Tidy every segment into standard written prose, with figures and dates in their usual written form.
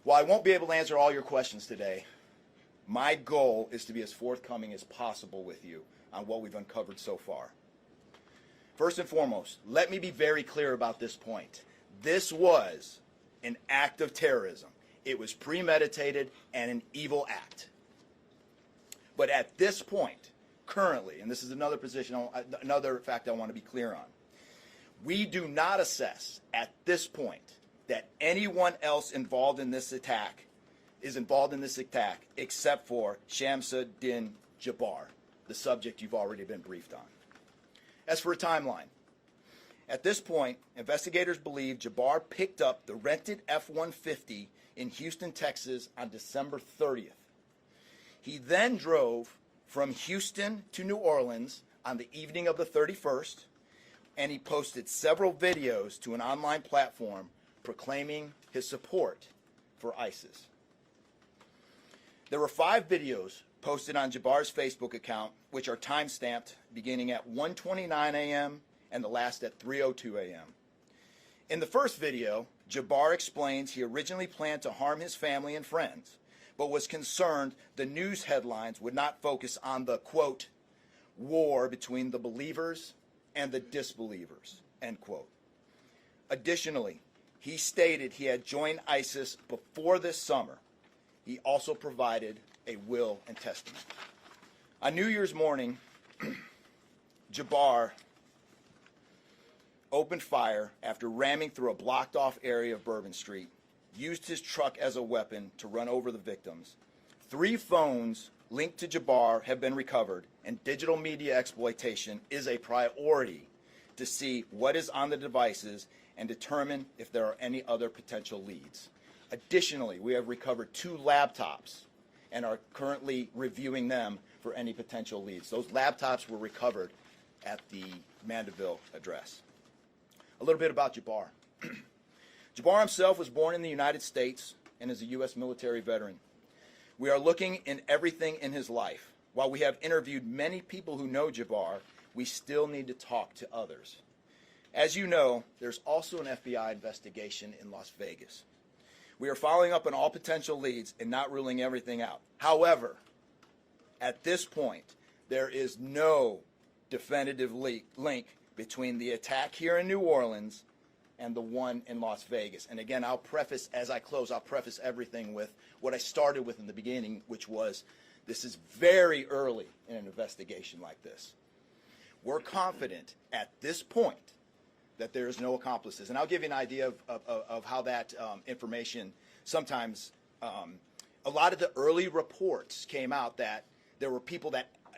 While I won't be able to answer all your questions today, my goal is to be as forthcoming as possible with you on what we've uncovered so far. First and foremost, let me be very clear about this point. This was an act of terrorism. It was premeditated and an evil act. But at this point, currently, and this is another fact I want to be clear on, we do not assess at this point that anyone else involved in this attack is involved in this attack except for Shamsuddin Jabbar, the subject you've already been briefed on. As for a timeline, at this point, investigators believe Jabbar picked up the rented F-150 in Houston, Texas on December 30th. He then drove from Houston to New Orleans on the evening of the 31st, and he posted several videos to an online platform proclaiming his support for ISIS. There were 5 videos posted on Jabbar's Facebook account, which are time-stamped beginning at 1:29 a.m. and the last at 3:02 a.m. In the first video, Jabbar explains he originally planned to harm his family and friends, but was concerned the news headlines would not focus on the, quote, war between the believers and the disbelievers, end quote. Additionally, he stated he had joined ISIS before this summer. He also provided a will and testament. On New Year's morning, Jabbar opened fire after ramming through a blocked-off area of Bourbon Street, used his truck as a weapon to run over the victims. 3 phones linked to Jabbar have been recovered, and digital media exploitation is a priority to see what is on the devices and determine if there are any other potential leads. Additionally, we have recovered 2 laptops and are currently reviewing them for any potential leads. Those laptops were recovered at the Mandeville address. A little bit about Jabbar. Jabbar himself was born in the United States and is a U.S. military veteran. We are looking in everything in his life. While we have interviewed many people who know Jabbar, we still need to talk to others. As you know, there's also an FBI investigation in Las Vegas. We are following up on all potential leads and not ruling everything out. However, at this point, there is no definitive link between the attack here in New Orleans and the one in Las Vegas. And again, I'll preface, as I close, I'll preface everything with what I started with in the beginning, which was this is very early in an investigation like this. We're confident at this point that there is no accomplices. And I'll give you an idea of how that information sometimes, a lot of the early reports came out that there were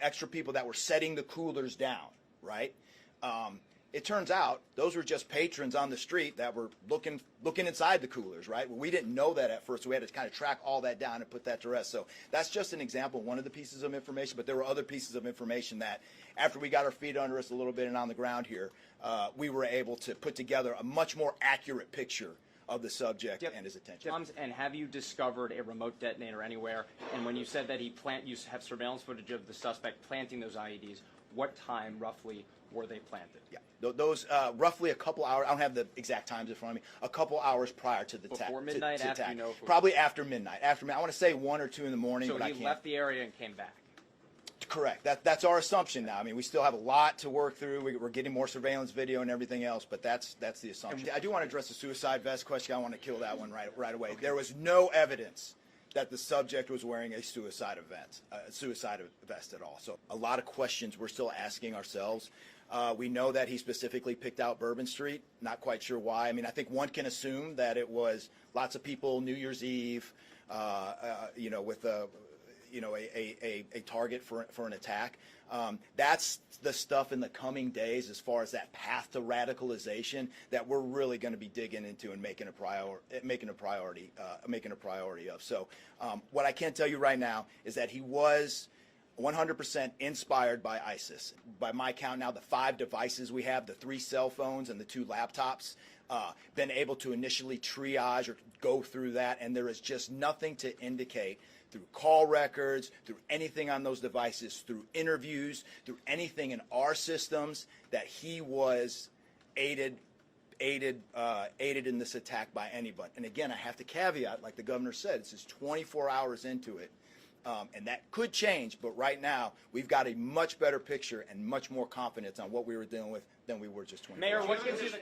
extra people that were setting the coolers down, right? It turns out those were just patrons on the street that were looking inside the coolers, right? Well, we didn't know that at first, so we had to kind of track all that down and put that to rest. So that's just an example, one of the pieces of information, but there were other pieces of information that after we got our feet under us a little bit and on the ground here, we were able to put together a much more accurate picture of the subject and his attention. And have you discovered a remote detonator anywhere? And when you said that you have surveillance footage of the suspect planting those IEDs, what time roughly were they planted? Yeah, those roughly a couple hours. I don't have the exact times in front of me. A couple hours prior to the attack. Before midnight, after attack. you know? Probably after midnight. After midnight. I want to say 1 or 2 in the morning. So but I he can't. left the area and came back. Correct. That's our assumption now. I mean, we still have a lot to work through. We're getting more surveillance video and everything else, but that's the assumption. I do want to address the suicide vest question. I want to kill that one right away. There was no evidence that the subject was wearing a suicide vest at all. So a lot of questions we're still asking ourselves. We know that he specifically picked out Bourbon Street. Not quite sure why. I mean, I think one can assume that it was lots of people New Year's Eve, with a target for an attack. That's the stuff in the coming days as far as that path to radicalization that we're really going to be digging into and making a priority of. So what I can tell you right now is that he was 100% inspired by ISIS. By my count now, the 5 devices we have, the 3 cell phones and the 2 laptops, been able to initially triage or go through that, and there is just nothing to indicate through call records, through anything on those devices, through interviews, through anything in our systems that he was aided aided in this attack by anybody. And again, I have to caveat, like the governor said, this is 24 hours into it. And that could change, but right now we've got a much better picture and much more confidence on what we were dealing with than we were just 24 Mayor, hours. what gives you the